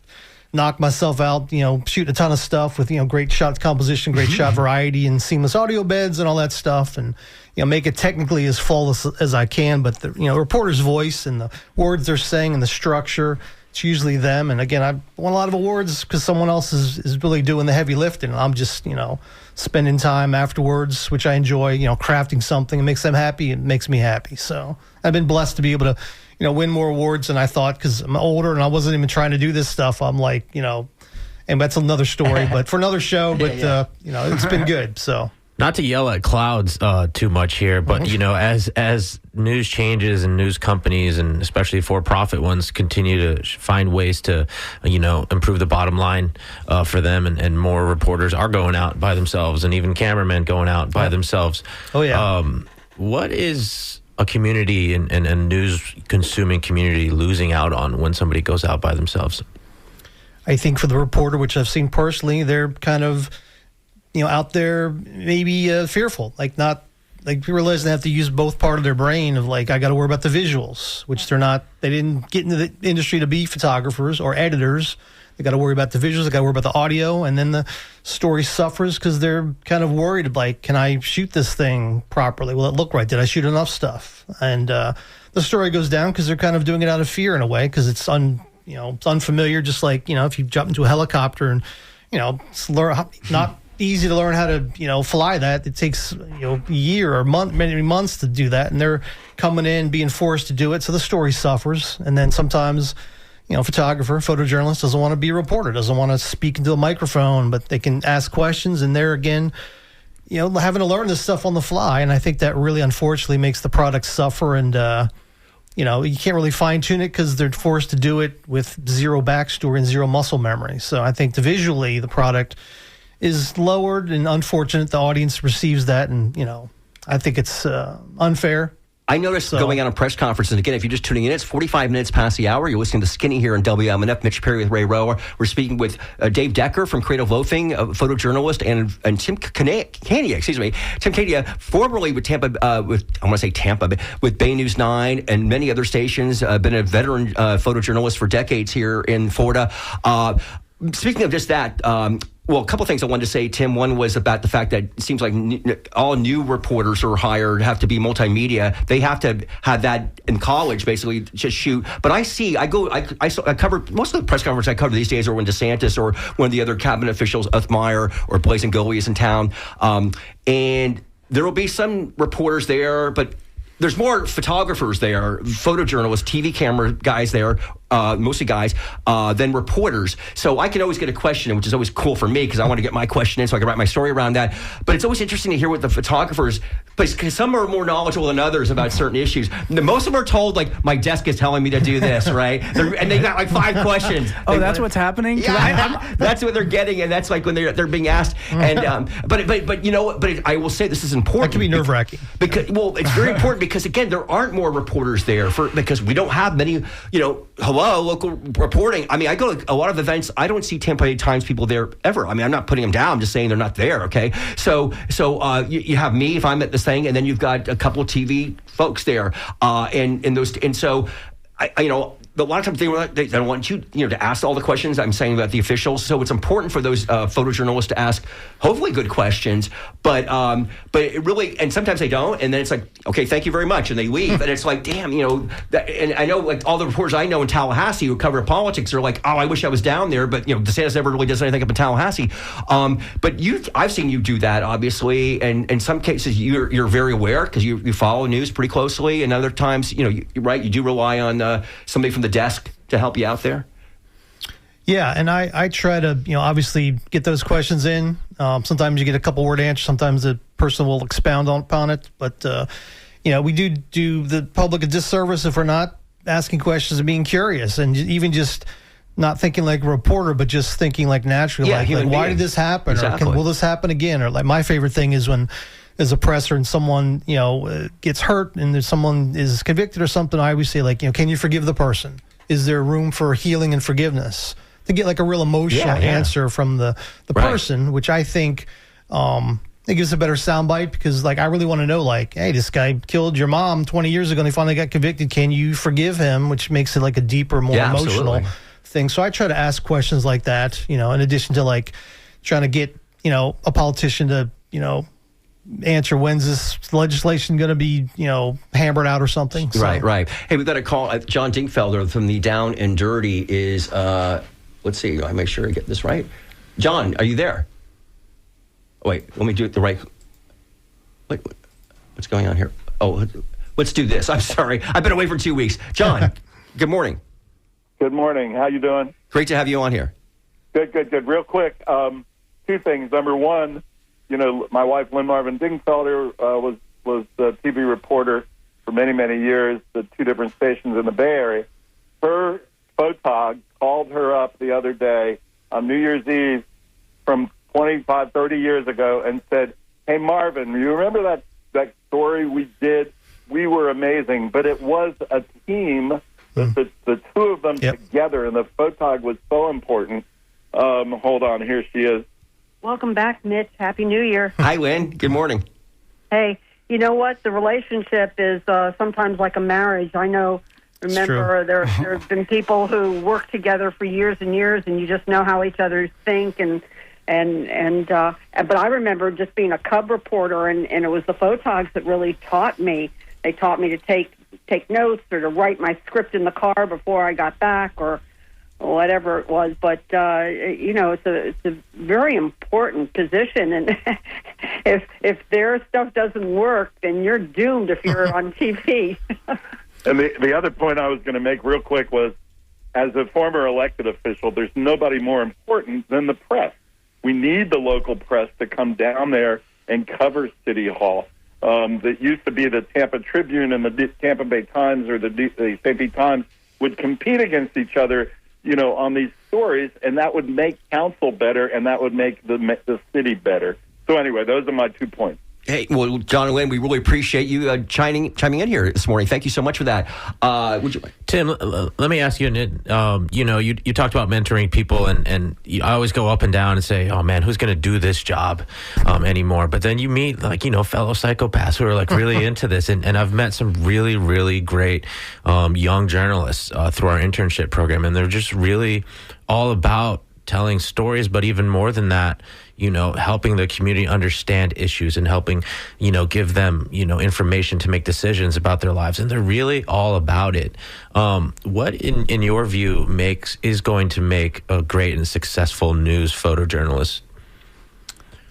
knock myself out, shoot a ton of stuff with, great shot composition, great shot variety and seamless audio beds and all that stuff. And, make it technically as flawless as I can. But the, reporter's voice and the words they're saying and the structure, it's usually them. And again, I won a lot of awards because someone else is really doing the heavy lifting. And I'm just, spending time afterwards, which I enjoy, crafting something. It makes them happy. It makes me happy. So I've been blessed to be able to, win more awards than I thought because I'm older and I wasn't even trying to do this stuff. I'm and that's another story, but for another show, but, it's been good. So. Not to yell at clouds too much here, but, as news changes and news companies and especially for-profit ones continue to find ways to, improve the bottom line for them and more reporters are going out by themselves and even cameramen going out by themselves. Oh, yeah. What is a community and news-consuming community losing out on when somebody goes out by themselves? I think for the reporter, which I've seen personally, they're kind of, out there maybe fearful, people realize they have to use both part of their brain of I got to worry about the visuals, which they didn't get into the industry to be photographers or editors. They got to worry about the visuals. They got to worry about the audio. And then the story suffers because they're kind of worried can I shoot this thing properly? Will it look right? Did I shoot enough stuff? And the story goes down because they're kind of doing it out of fear in a way because it's it's unfamiliar. Just if you jump into a helicopter and, it's not easy to learn how to, fly that. It takes, a year or many months to do that. And they're coming in, being forced to do it. So the story suffers. And then sometimes, photojournalist doesn't want to be a reporter, doesn't want to speak into a microphone, but they can ask questions. And they're, again, having to learn this stuff on the fly. And I think that really, unfortunately, makes the product suffer. And, you can't really fine-tune it because they're forced to do it with zero backstory and zero muscle memory. So I think visually, the product is lowered, and unfortunate the audience receives that, and I think it's unfair. I noticed going on a press conference, and again, if you're just tuning in, it's 45 minutes past the hour. You're listening to Skinny here in WMNF. Mitch Perry with Ray Rowe. We're speaking with Dave Decker from Creative Loafing, a photojournalist, and Tim Kania, Tim Kania, formerly with with Bay News 9 and many other stations, been a veteran photojournalist for decades here in Florida. speaking of just that, well, a couple things I wanted to say, Tim. One was about the fact that it seems like all new reporters who are hired have to be multimedia. They have to have that in college, basically, just shoot. But I cover most of the press conferences I cover these days are when DeSantis or one of the other cabinet officials, Uthmeyer or Blazing Gully, is in town. And there will be some reporters there, but there's more photographers there, photojournalists, TV camera guys there, mostly guys, than reporters. So I can always get a question, which is always cool for me because I want to get my question in so I can write my story around that. But it's always interesting to hear what the photographers, because some are more knowledgeable than others about certain issues. Most of them are told, like, my desk is telling me to do this, right? And they got like 5 questions. That's what's happening? Yeah, that's what they're getting, and that's like when they're being asked. And but you know, but I will say this is important. That can be nerve-wracking. Because it's very important because again, there aren't more reporters there because we don't have many. Local reporting. I mean, I go to a lot of events. I don't see Tampa Bay Times people there ever. I mean, I'm not putting them down. I'm just saying they're not there. Okay, so you have me if I'm at this thing, and then you've got a couple of TV folks there, and so a lot of times they don't want you to ask all the questions I'm saying about the officials. So it's important for those photojournalists to ask hopefully good questions, but it really, and sometimes they don't, and then it's like, okay, thank you very much, and they leave, and it's like, damn, and I know like all the reporters I know in Tallahassee who cover politics are like, oh, I wish I was down there, but DeSantis never really does anything up in Tallahassee. But I've seen you do that obviously, and in some cases you're very aware because you follow news pretty closely, and other times you do rely on somebody from the desk to help you out there. Yeah, and I try to, obviously get those questions in. Sometimes you get a couple word answers. Sometimes the person will expound upon it. But, we do the public a disservice if we're not asking questions and being curious and even just not thinking like a reporter, but just thinking like naturally, like why did this happen? Exactly. Or will this happen again? Or like my favorite thing is when as a presser and someone, gets hurt and there's someone is convicted or something, I always say, like, can you forgive the person? Is there room for healing and forgiveness? To get like a real emotional answer from the person, which I think it gives a better soundbite because, like, I really want to know, like, hey, this guy killed your mom 20 years ago and he finally got convicted. Can you forgive him? Which makes it like a deeper, more emotional thing. So I try to ask questions like that, in addition to like trying to get, a politician to, answer when's this legislation going to be, hammered out or something. So. Right. Hey, we've got a call. John Dinkfelder from the Down and Dirty is, let's see, I make sure I get this right. John, are you there? Oh, wait, let me do it the right. Wait, what's going on here? Oh, let's do this. I'm sorry. I've been away for 2 weeks. John, good morning. Good morning. How you doing? Great to have you on here. Good. Real quick, 2 things. Number one, my wife, Lynn Marvin Dingfelder, was a TV reporter for many, many years at 2 different stations in the Bay Area. Her photog called her up the other day on New Year's Eve from 25, 30 years ago and said, hey, Marvin, you remember that story we did? We were amazing, but it was a team, the 2 of them together, and the photog was so important. Hold on, here she is. Welcome back, Mitch. Happy New Year. Hi, Lynn. Good morning. Hey, you know what? The relationship is sometimes like a marriage. Remember, there have been people who work together for years and years, and you just know how each other think. But I remember just being a cub reporter, and it was the photogs that really taught me. They taught me to take notes or to write my script in the car before I got back or whatever it was. But, it's a very important position. And if their stuff doesn't work, then you're doomed if you're on TV. And the other point I was going to make real quick was, as a former elected official, there's nobody more important than the press. We need the local press to come down there and cover City Hall. That used to be the Tampa Tribune and the Tampa Bay Times or the St. Pete Times would compete against each other, on these stories, and that would make council better, and that would make the city better. So anyway, those are my 2 points. Hey, well, John and Lynn, we really appreciate you chiming in here this morning. Thank you so much for that. Tim, let me ask you, you talked about mentoring people, and I always go up and down and say, oh, man, who's going to do this job anymore? But then you meet, fellow psychopaths who are, really into this. And I've met some really, really great young journalists through our internship program, and they're just really all about telling stories, but even more than that, helping the community understand issues and helping, give them, information to make decisions about their lives. And they're really all about it. What, in your view, is going to make a great and successful news photojournalist?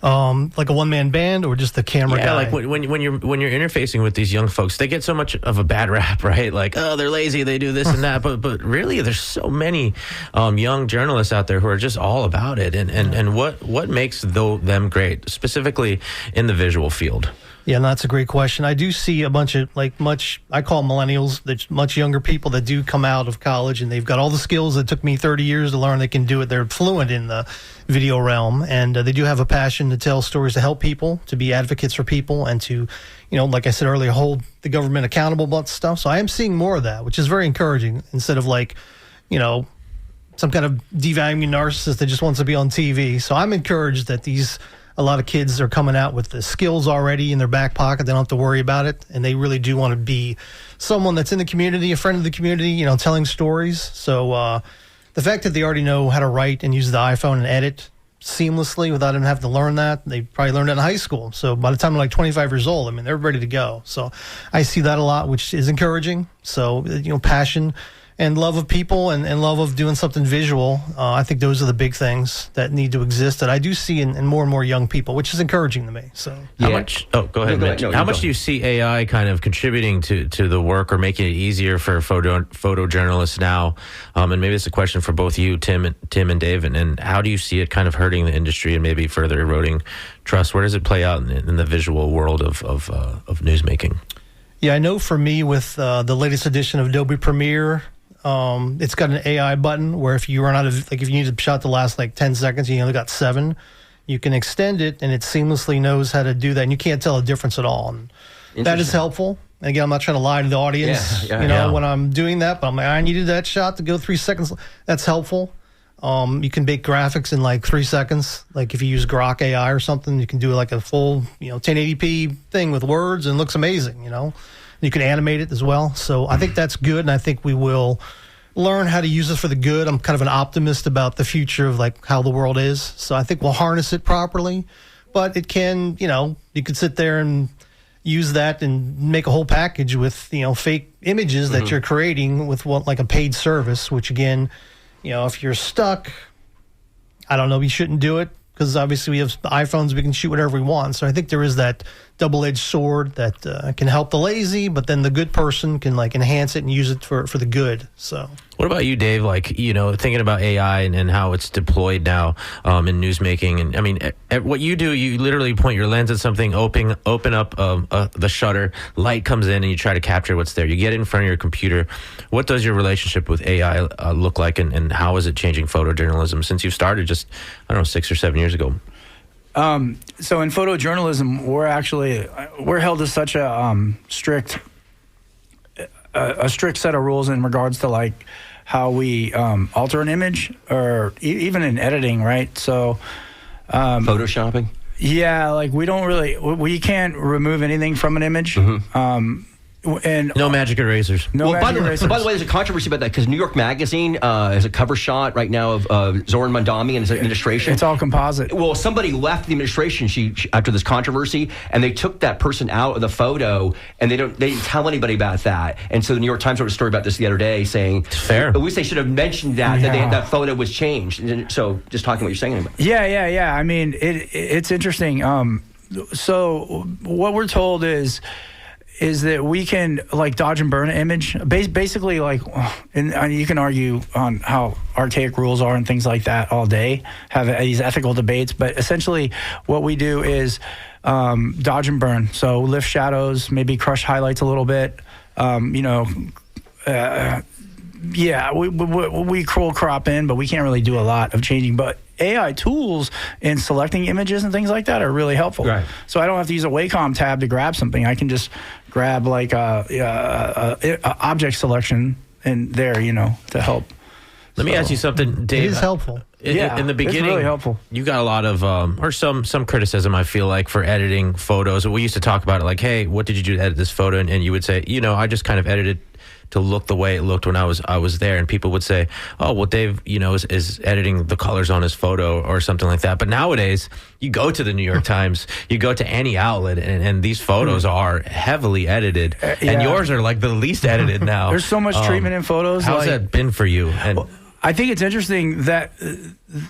Like a one-man band or just the camera guy? Yeah, like when you're interfacing with these young folks, they get so much of a bad rap, right? Like, oh, they're lazy, they do this and that. But really, there's so many young journalists out there who are just all about it. And what makes them great, specifically in the visual field? Yeah, and that's a great question. I do see a bunch of I call millennials, that's much younger people that do come out of college and they've got all the skills that took me 30 years to learn. They can do it. They're fluent in the video realm, and they do have a passion to tell stories, to help people, to be advocates for people, and to, like I said earlier, hold the government accountable about stuff. So I am seeing more of that, which is very encouraging, instead of some kind of devaluing narcissist that just wants to be on TV. So I'm encouraged that a lot of kids are coming out with the skills already in their back pocket. They don't have to worry about it. And they really do want to be someone that's in the community, a friend of the community, telling stories. So the fact that they already know how to write and use the iPhone and edit seamlessly without even having to learn that, they probably learned it in high school. So by the time they're like 25 years old, they're ready to go. So I see that a lot, which is encouraging. So, passion and love of people and love of doing something visual. I think those are the big things that need to exist that I do see in more and more young people, which is encouraging to me. So how much? Oh, go ahead. Mitch. How much do you see AI kind of contributing to the work or making it easier for photojournalists now? And maybe it's a question for both you, Tim and Dave. And how do you see it kind of hurting the industry and maybe further eroding trust? Where does it play out in the visual world of newsmaking? Yeah, I know for me with the latest edition of Adobe Premiere, it's got an AI button where if you run out of, if you need to shot the last 10 seconds, you only got 7, you can extend it and it seamlessly knows how to do that. And you can't tell a difference at all. And that is helpful. And again, I'm not trying to lie to the audience, when I'm doing that, but I'm like, I needed that shot to go 3 seconds. That's helpful. You can make graphics in 3 seconds. Like if you use Grok AI or something, you can do a full, 1080p thing with words and it looks amazing, You can animate it as well. So I think that's good, and I think we will learn how to use it for the good. I'm kind of an optimist about the future of how the world is. So I think we'll harness it properly. But it can, you could sit there and use that and make a whole package with, fake images that you're creating with a paid service, which again, if you're stuck, I don't know, you shouldn't do it. Because obviously we have iPhones, we can shoot whatever we want. So I think there is that double-edged sword that can help the lazy, but then the good person can enhance it and use it for the good. So what about you, Dave? Thinking about AI and how it's deployed now in newsmaking. And what you do, you literally point your lens at something, open up the shutter, light comes in, and you try to capture what's there. You get it in front of your computer. What does your relationship with AI look like, and how is it changing photojournalism since you started just, 6 or 7 years ago? So in photojournalism, we're held to such a strict set of rules in regards to how we alter an image or even in editing, right? So photoshopping. Yeah, we can't remove anything from an image. And no magic erasers. By the way, there's a controversy about that because New York Magazine has a cover shot right now of Zoran Mandami and his administration. It's all composite. Well, somebody left the administration she after this controversy, and they took that person out of the photo, and they didn't tell anybody about that. And so the New York Times wrote a story about this the other day, saying, fair. At least they should have mentioned that that photo was changed. And so, just talking what you're saying about. Yeah. I mean, it's interesting. So what we're told is that we can dodge and burn an image, basically and you can argue on how archaic rules are and things like that all day, have these ethical debates, but essentially what we do is dodge and burn. So lift shadows, maybe crush highlights a little bit, we curl crop in, but we can't really do a lot of changing. But AI tools in selecting images and things like that are really helpful. Right. So I don't have to use a Wacom tab to grab something. I can just grab a object selection in there, to help. Let me ask you something, Dave. It is helpful. In the beginning, it's really helpful. You got a lot of, or some criticism, I feel like, for editing photos. We used to talk about it hey, what did you do to edit this photo? And you would say, I just kind of edited to look the way it looked when I was there. And people would say, oh, well, Dave, is editing the colors on his photo or something like that. But nowadays, you go to the New York Times, you go to any outlet, and these photos are heavily edited. And yours are like the least edited now. There's so much treatment in photos. How's that been for you? And I think it's interesting that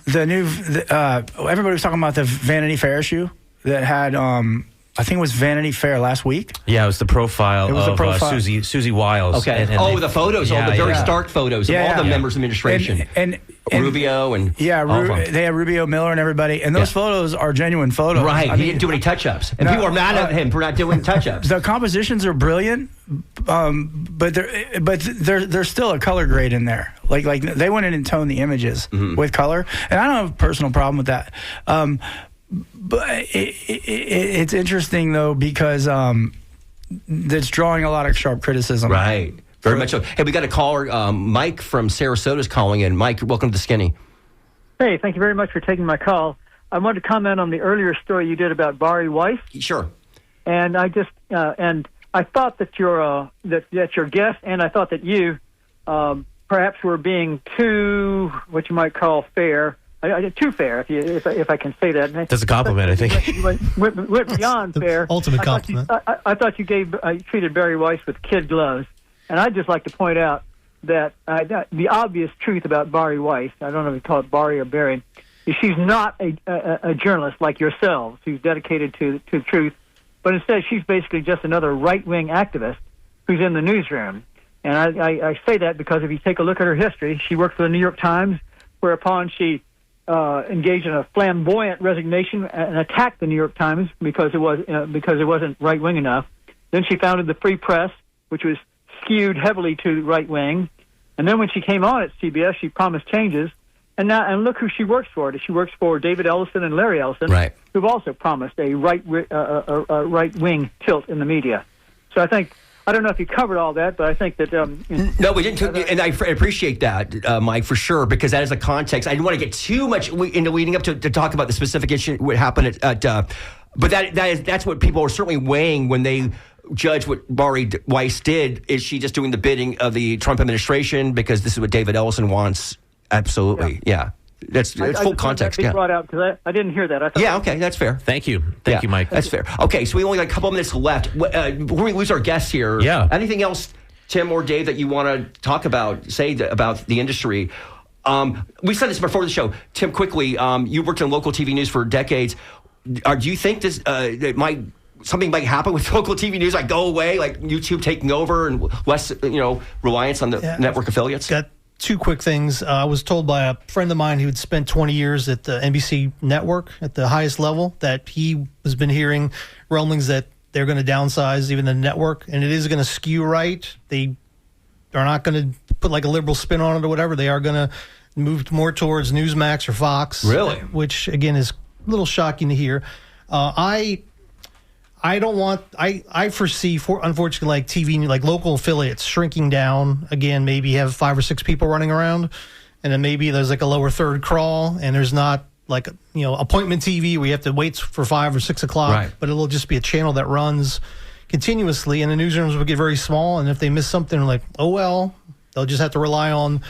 everybody was talking about the Vanity Fair issue that had, I think it was Vanity Fair last week. Yeah, it was the profile of Susie Wiles. Okay. And the photos, the very stark photos of all the members of administration. And Rubio and they had Rubio, Miller, and everybody. And those photos are genuine photos. Right. He didn't do any touch-ups. And people are mad at him for not doing touch-ups. The compositions are brilliant, but there's still a color grade in there. Like they went in and toned the images with color. And I don't have a personal problem with that. But it's interesting, though, because it's drawing a lot of sharp criticism. Right. Very much so. Hey, we got a caller. Mike from Sarasota is calling in. Mike, welcome to Skinny. Hey, thank you very much for taking my call. I wanted to comment on the earlier story you did about Bari Weiss. Sure. And I just and I thought that your guest and I thought that you perhaps were being too what you might call fair. Too fair, if I can say that. That's a compliment, I think. Went beyond fair. Ultimate compliment. I thought you treated Bari Weiss with kid gloves, and I'd just like to point out that the obvious truth about Bari Weiss, I don't know if you call it Bari or Barry, is she's not a journalist like yourselves who's dedicated to the truth, but instead she's basically just another right-wing activist who's in the newsroom. And I say that because if you take a look at her history, she worked for the New York Times, whereupon she engaged in a flamboyant resignation and attacked the New York Times because it wasn't right wing enough. Then she founded the Free Press, which was skewed heavily to right wing. And then when she came on at CBS, she promised changes. And look who she works for. She works for David Ellison and Larry Ellison, right, who've also promised a right wing tilt in the media. So I don't know if you covered all that, but I think that... no, we didn't. And I appreciate that, Mike, for sure, because that is a context. I didn't want to get too much into leading up to talk about the specific issue, what happened but that's what people are certainly weighing when they judge what Bari Weiss did. Is she just doing the bidding of the Trump administration because this is what David Ellison wants? Absolutely, yeah. That's full context. Yeah, brought out because I didn't hear that. Okay, that's fair. Thank you, Mike. That's fair. Okay, so we only got a couple of minutes left. Before we lose our guests here, anything else, Tim or Dave, that you want to talk about? About the industry. We said this before the show. Tim, quickly, you worked in local TV news for decades. Do you think this something might happen with local TV news, like go away, like YouTube taking over and less, reliance on the network affiliates? Got two quick things. I was told by a friend of mine who had spent 20 years at the NBC network at the highest level that he has been hearing rumblings that they're going to downsize even the network, and it is going to skew right. They are not going to put like a liberal spin on it or whatever. They are going to move more towards Newsmax or Fox. Really? Which, again, is a little shocking to hear. I don't want. I foresee, unfortunately, like TV, like local affiliates shrinking down again. Maybe have 5 or 6 people running around, and then maybe there's like a lower third crawl, and there's not like appointment TV where you have to wait for 5 or 6 o'clock. Right. But it'll just be a channel that runs continuously, and the newsrooms will get very small. And if they miss something, like they'll just have to rely on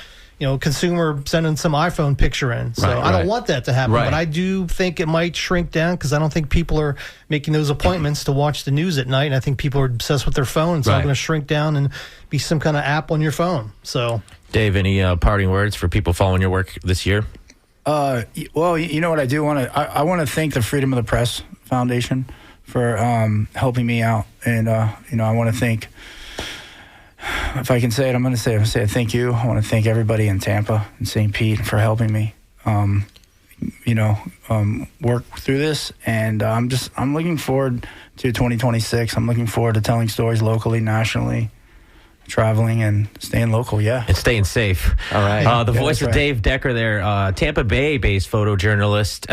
consumer sending some iPhone picture in. So I don't want that to happen, but I do think it might shrink down because I don't think people are making those appointments to watch the news at night. And I think people are obsessed with their phone, so I'm going to shrink down and be some kind of app on your phone. So, Dave, any parting words for people following your work this year? Well, you know what I do want to. I want to thank the Freedom of the Press Foundation for helping me out, and I want to thank. If I can say it, I'm going to say thank you. I want to thank everybody in Tampa and St. Pete for helping me, work through this. And I'm looking forward to 2026. I'm looking forward to telling stories locally, nationally, traveling and staying local, and staying safe. All right. The voice of Dave Decker there, Tampa Bay-based photojournalist,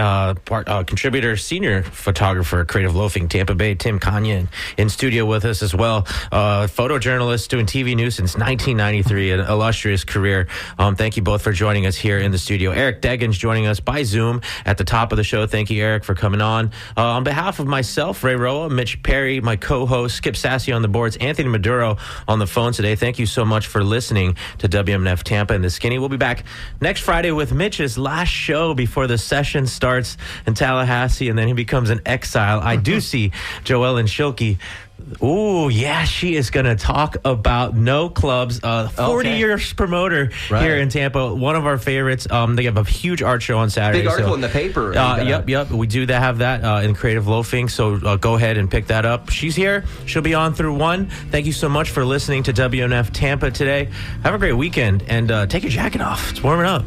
contributor, senior photographer, Creative Loafing, Tampa Bay, Tim Kania, in studio with us as well. Photojournalist doing TV news since 1993, an illustrious career. Thank you both for joining us here in the studio. Eric Deggans joining us by Zoom at the top of the show. Thank you, Eric, for coming on. On behalf of myself, Ray Roa, Mitch Perry, my co-host, Skip Sassy on the boards, Anthony Maduro on the phone today. Thank you so much for listening to WMNF Tampa and the Skinny. We'll be back next Friday with Mitch's last show before the session starts in Tallahassee, and then he becomes an exile. I do see Joellen Schilke. Oh, yeah, she is going to talk about No Clubs, 40 years promoter here in Tampa. One of our favorites. They have a huge art show on Saturday. Big article in the paper. Yep. We do have that in Creative Loafing, so go ahead and pick that up. She's here. She'll be on through 1. Thank you so much for listening to WNF Tampa today. Have a great weekend, and take your jacket off. It's warming up.